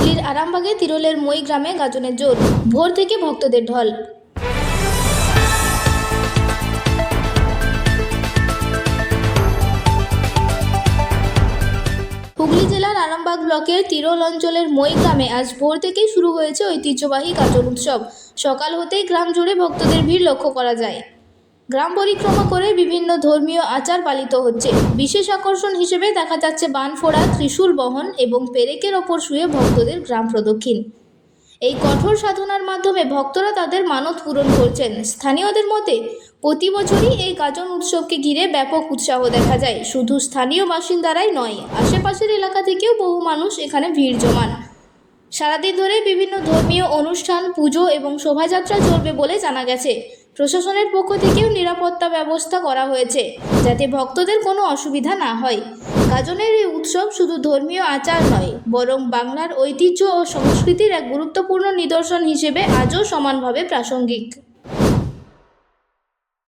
হুগলির আরামবাগে তিরোলের মই গ্রামে গাজনের জোর, ভোর থেকে ভক্তদের ঢল। হুগলি জেলার আরামবাগ ব্লকের তিরোল অঞ্চলের মই গ্রামে আজ ভোর থেকেই শুরু হয়েছে ঐতিহ্যবাহী গাজন উৎসব। সকাল হতেই গ্রাম জুড়ে ভক্তদের ভিড় লক্ষ্য করা যায়। গ্রাম পরিক্রমা করে বিভিন্ন ধর্মীয় আচার পালিত হচ্ছে। বিশেষ আকর্ষণ হিসেবে দেখা যাচ্ছে বান ফোড়া, ত্রিশূল বহন এবং পেরেকের ওপর শুয়ে ভক্তদের গ্রাম প্রদক্ষিণ। এই কঠোর সাধনার মাধ্যমে ভক্তরা তাদের মানত পূরণ করছেন। স্থানীয়দের মতে প্রতি বছরই এই গাজন উৎসবকে ঘিরে ব্যাপক উৎসাহ দেখা যায়। শুধু স্থানীয় বাসিন্দারাই নয়, আশেপাশের এলাকা থেকেও বহু মানুষ এখানে ভিড় জমান। সারাদিন ধরে বিভিন্ন ধর্মীয় অনুষ্ঠান, পুজো এবং শোভাযাত্রা চলবে বলে জানা গেছে। প্রশাসনের পক্ষ থেকেও নিরাপত্তা ব্যবস্থা করা হয়েছে, যাতে ভক্তদের কোনো অসুবিধা না হয়। গাজনের এই উৎসব শুধু ধর্মীয় আচার নয়, বরং বাংলার ঐতিহ্য ও সংস্কৃতির এক গুরুত্বপূর্ণ নিদর্শন হিসেবে আজও সমানভাবে প্রাসঙ্গিক।